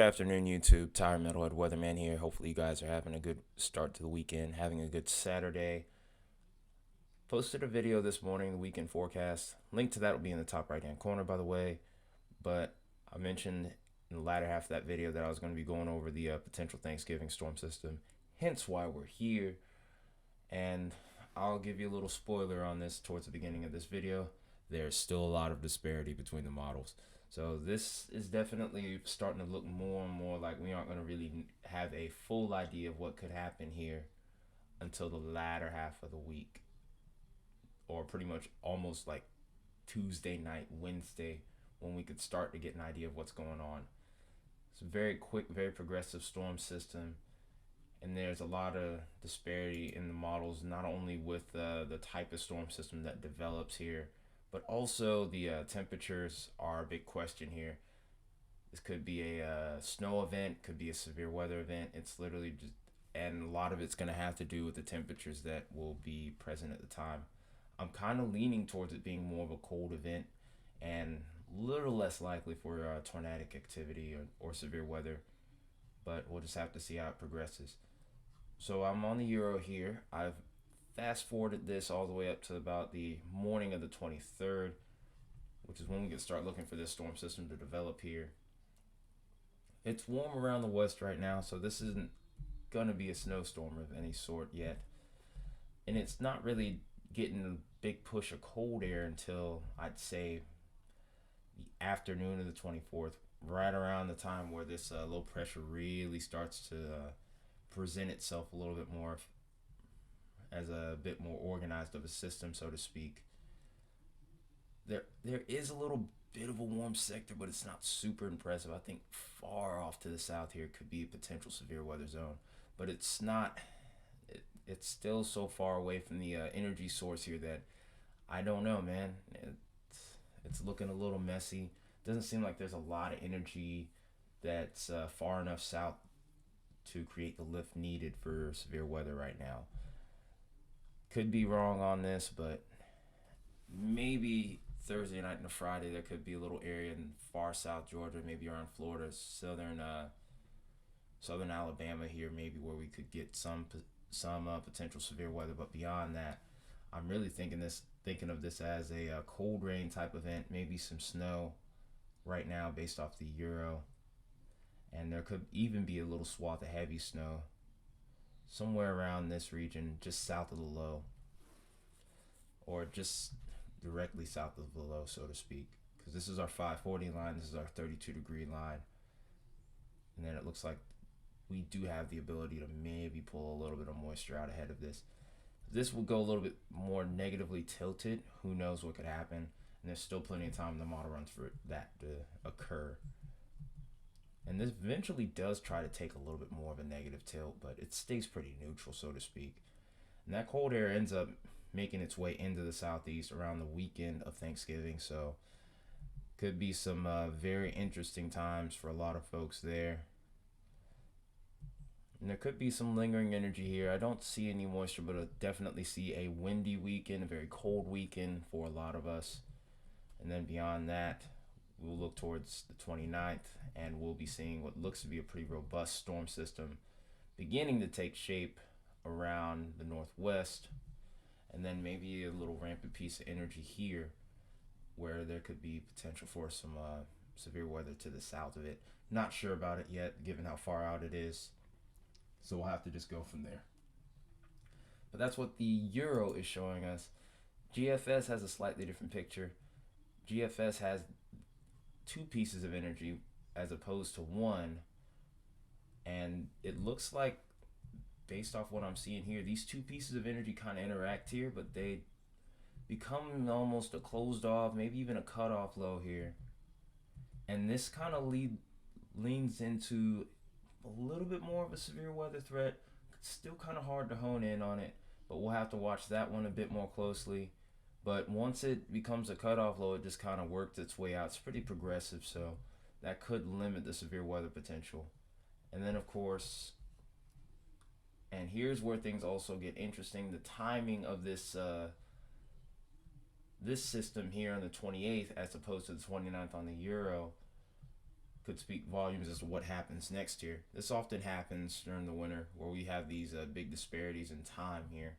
afternoon, YouTube. Tired Metalhead Weatherman here. Hopefully, you guys are having a good start to the weekend, having a good Saturday. Posted a video this morning, the weekend forecast. Link to that will be in the top right hand corner, by the way. But I mentioned in the latter half of that video that I was going to be going over the potential Thanksgiving storm system, hence why we're here. And I'll give you a little spoiler on this towards the beginning of this video. There's still a lot of disparity between the models. So this is definitely starting to look more and more like we aren't going to really have a full idea of what could happen here until the latter half of the week, or pretty much almost like Tuesday night, Wednesday, when we could start to get an idea of what's going on. It's a very quick, very progressive storm system, and there's a lot of disparity in the models, not only with the type of storm system that develops here, but also the temperatures are a big question here. This could be a snow event, could be a severe weather event. It's literally just, and a lot of it's going to have to do with the temperatures that will be present at the time. I'm kind of leaning towards it being more of a cold event and a little less likely for tornadic activity or severe weather, but we'll just have to see how it progresses. So I'm on the Euro here. I've fast forwarded this all the way up to about the morning of the 23rd, which is when we can start looking for this storm system to develop here. It's warm around the west right now, so this isn't going to be a snowstorm of any sort yet. And it's not really getting a big push of cold air until I'd say the afternoon of the 24th, right around the time where this low pressure really starts to present itself a little bit more as a bit more organized of a system, so to speak. There is a little bit of a warm sector, but it's not super impressive. I think far off to the south here could be a potential severe weather zone, but it's not. It's still so far away from the energy source here that I don't know, man. It's looking a little messy. Doesn't seem like there's a lot of energy that's far enough south to create the lift needed for severe weather right now. Could be wrong on this, but maybe Thursday night and Friday there could be a little area in far south Georgia, maybe around Florida, southern Alabama here, maybe where we could get some potential severe weather. But beyond that, I'm really thinking of this as a cold rain type event, maybe some snow right now based off the Euro, and there could even be a little swath of heavy snow somewhere around this region, just south of the low, or just directly south of the low, so to speak. Because this is our 540 line, this is our 32-degree line, and then it looks like we do have the ability to maybe pull a little bit of moisture out ahead of this. This will go a little bit more negatively tilted. Who knows what could happen? And there's still plenty of time in the model runs for that to occur. And this eventually does try to take a little bit more of a negative tilt, but it stays pretty neutral, so to speak. And that cold air ends up making its way into the southeast around the weekend of Thanksgiving, so could be some very interesting times for a lot of folks there. And there could be some lingering energy here. I don't see any moisture, but I definitely see a windy weekend, a very cold weekend for a lot of us. And then beyond that, we'll look towards the 29th, and we'll be seeing what looks to be a pretty robust storm system beginning to take shape around the northwest, and then maybe a little rampant piece of energy here where there could be potential for some severe weather to the south of it. Not sure about it yet, given how far out it is, so we'll have to just go from there. But that's what the Euro is showing us. GFS has a slightly different picture. GFS has two pieces of energy as opposed to one, and it looks like, based off what I'm seeing here, these two pieces of energy kind of interact here, but they become almost a closed off, maybe even a cut off low here, and this kind of leans into a little bit more of a severe weather threat. It's still kind of hard to hone in on it, but we'll have to watch that one a bit more closely. But once it becomes a cutoff low, it just kind of worked its way out. It's pretty progressive, so that could limit the severe weather potential. And then, of course, and here's where things also get interesting, the timing of this this system here on the 28th as opposed to the 29th on the Euro could speak volumes as to what happens next year. This often happens during the winter where we have these big disparities in time here.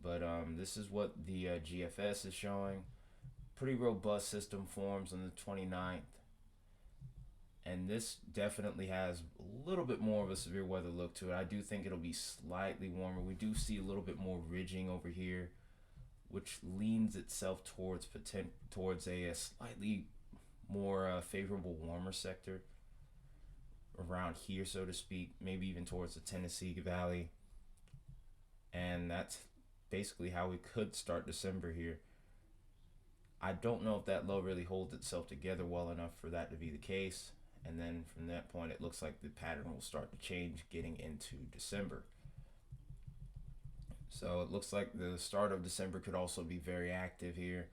But this is what the GFS is showing. Pretty robust system forms on the 29th. And this definitely has a little bit more of a severe weather look to it. I do think it'll be slightly warmer. We do see a little bit more ridging over here, which leans itself towards a slightly more favorable warmer sector around here, so to speak, maybe even towards the Tennessee Valley. And that's basically how we could start December here. I don't know if that low really holds itself together well enough for that to be the case. And then from that point, it looks like the pattern will start to change getting into December. So it looks like the start of December could also be very active here.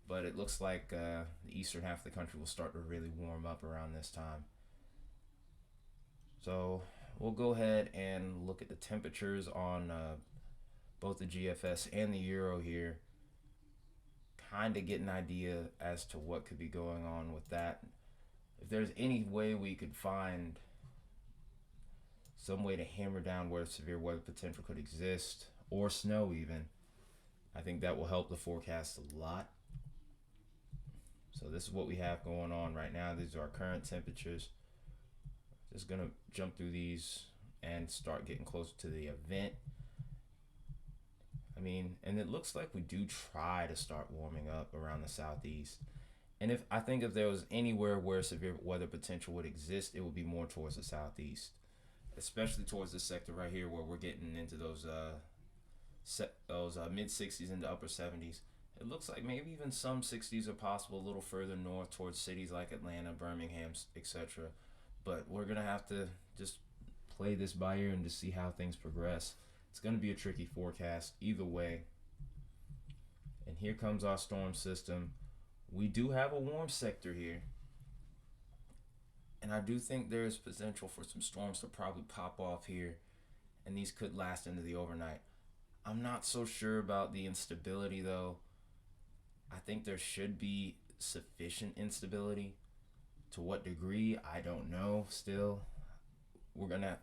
But it looks like the eastern half of the country will start to really warm up around this time. So we'll go ahead and look at the temperatures on both the GFS and the Euro here. Kind of get an idea as to what could be going on with that. If there's any way we could find some way to hammer down where severe weather potential could exist, or snow even, I think that will help the forecast a lot. So this is what we have going on right now. These are our current temperatures. Just gonna jump through these and start getting closer to the event. I mean, and it looks like we do try to start warming up around the southeast. And if there was anywhere where severe weather potential would exist, it would be more towards the southeast, especially towards this sector right here where we're getting into those mid 60s into upper 70s. It looks like maybe even some 60s are possible a little further north towards cities like Atlanta, Birmingham, etc. But we're gonna have to just play this by ear and just see how things progress. It's gonna be a tricky forecast either way. And here comes our storm system. We do have a warm sector here. And I do think there is potential for some storms to probably pop off here. And these could last into the overnight. I'm not so sure about the instability though. I think there should be sufficient instability. To what degree, I don't know still.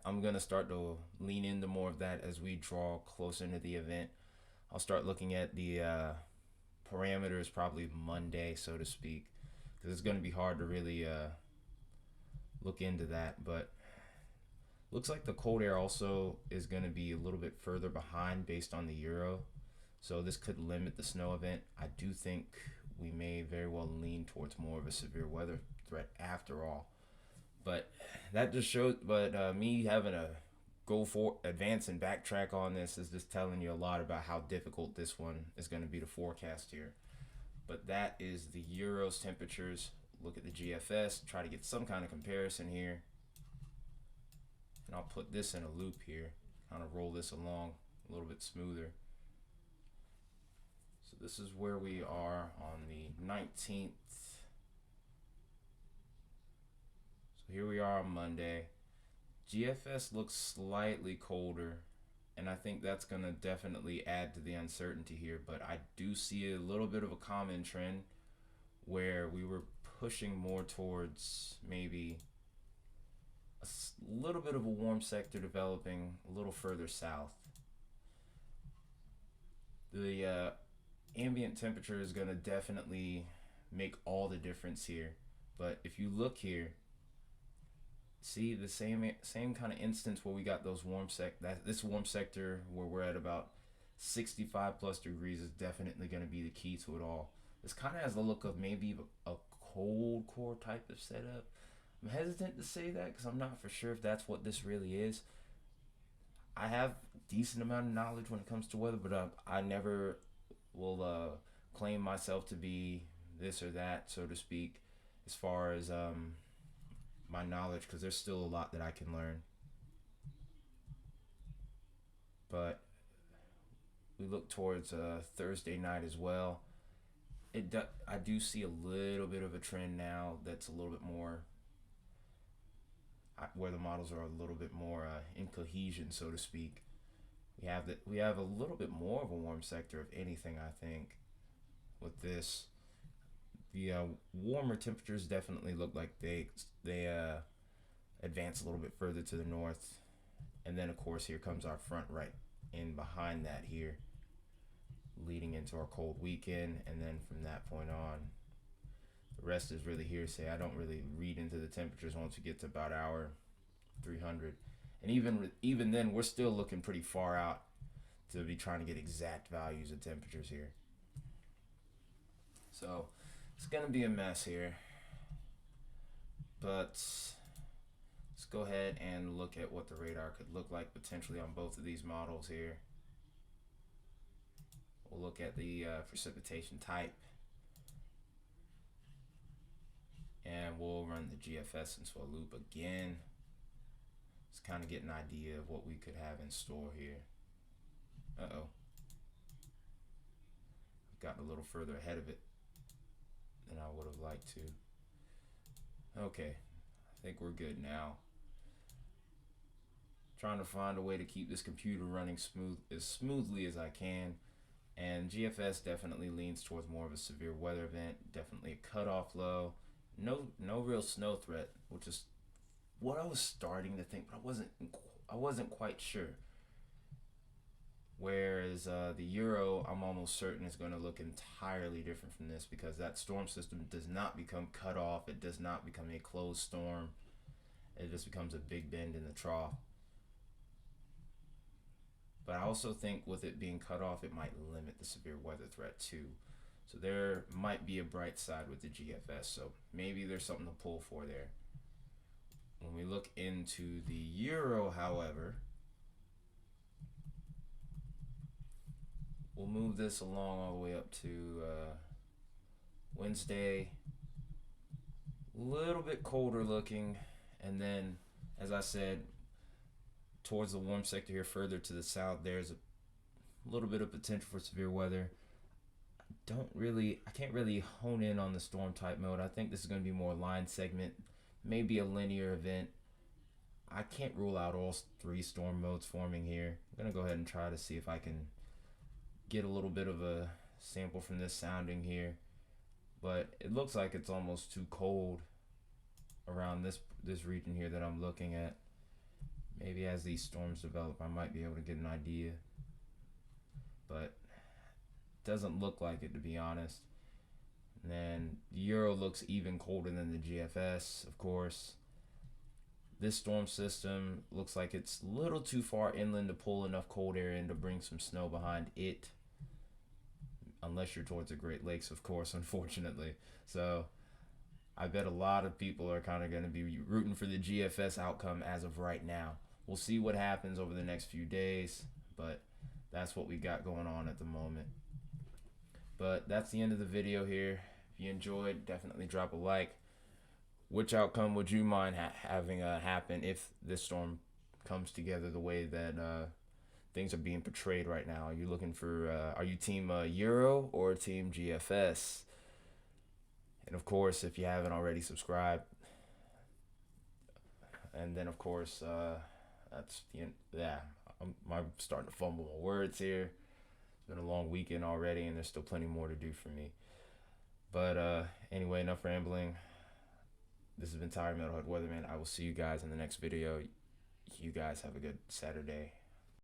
I'm gonna start to lean into more of that as we draw closer into the event. I'll start looking at the parameters probably Monday, so to speak, because it's going to be hard to really look into that. But looks like the cold air also is going to be a little bit further behind based on the Euro, so this could limit the snow event. I do think we may very well lean towards more of a severe weather threat after all. But that just shows, me having a go for advance and backtrack on this is just telling you a lot about how difficult this one is going to be to forecast here. But that is the Euro's temperatures. Look at the GFS, try to get some kind of comparison here. And I'll put this in a loop here, kind of roll this along a little bit smoother. So this is where we are on the 19th. So here we are on Monday. GFS looks slightly colder, and I think that's going to definitely add to the uncertainty here. But I do see a little bit of a common trend where we were pushing more towards maybe a little bit of a warm sector developing a little further south. The ambient temperature is going to definitely make all the difference here. But if you look here, see the same kind of instance where we got those this warm sector where we're at about 65 plus degrees is definitely going to be the key to it all. This kind of has the look of maybe a cold core type of setup. I'm hesitant to say that because I'm not for sure if that's what this really is. I have a decent amount of knowledge when it comes to weather, but I never will claim myself to be this or that, so to speak, as far as my knowledge, because there's still a lot that I can learn. But we look towards Thursday night as well. I do see a little bit of a trend now that's a little bit more where the models are a little bit more in cohesion, so to speak. We have a little bit more of a warm sector, if anything, I think, with this. The warmer temperatures definitely look like they advance a little bit further to the north, and then of course here comes our front right in behind that here, leading into our cold weekend, and then from that point on, the rest is really hearsay. I don't really read into the temperatures once we get to about hour 300, and even then we're still looking pretty far out to be trying to get exact values of temperatures here. So it's gonna be a mess here, but let's go ahead and look at what the radar could look like potentially on both of these models here. We'll look at the precipitation type, and we'll run the GFS into a loop again. Let's kind of get an idea of what we could have in store here. Uh-oh. I've gotten a little further ahead of it than I would have liked to. Okay, I think we're good now. Trying to find a way to keep this computer running as smoothly as I can. And GFS definitely leans towards more of a severe weather event, definitely a cutoff low. No real snow threat, which is what I was starting to think, but I wasn't quite sure. Whereas the Euro, I'm almost certain is going to look entirely different from this, because that storm system does not become cut off. It does not become a closed storm. It just becomes a big bend in the trough. But I also think with it being cut off, it might limit the severe weather threat too. So there might be a bright side with the GFS. So maybe there's something to pull for there. When we look into the Euro, however, we'll move this along all the way up to Wednesday. A little bit colder looking. And then, as I said, towards the warm sector here further to the south, there's a little bit of potential for severe weather. I can't really hone in on the storm type mode. I think this is going to be more line segment, maybe a linear event. I can't rule out all three storm modes forming here. I'm going to go ahead and try to see if I can get a little bit of a sample from this sounding here. But it looks like it's almost too cold around this region here that I'm looking at. Maybe as these storms develop, I might be able to get an idea. But it doesn't look like it, to be honest. And then the Euro looks even colder than the GFS, of course. This storm system looks like it's a little too far inland to pull enough cold air in to bring some snow behind it. Unless you're towards the Great Lakes, of course, unfortunately. So I bet a lot of people are kind of going to be rooting for the GFS outcome as of right now. We'll see what happens over the next few days, but that's what we got going on at the moment. But that's the end of the video here. If you enjoyed, definitely drop a like. Which outcome would you mind having happen if this storm comes together the way that things are being portrayed right now? Are you looking for, are you team Euro or team GFS? And of course, if you haven't already, subscribed. And then of course, that's the end. Yeah, I'm starting to fumble my words here. It's been a long weekend already, and there's still plenty more to do for me. But anyway, enough rambling. This has been Tyler Metalhead Weatherman. I will see you guys in the next video. You guys have a good Saturday.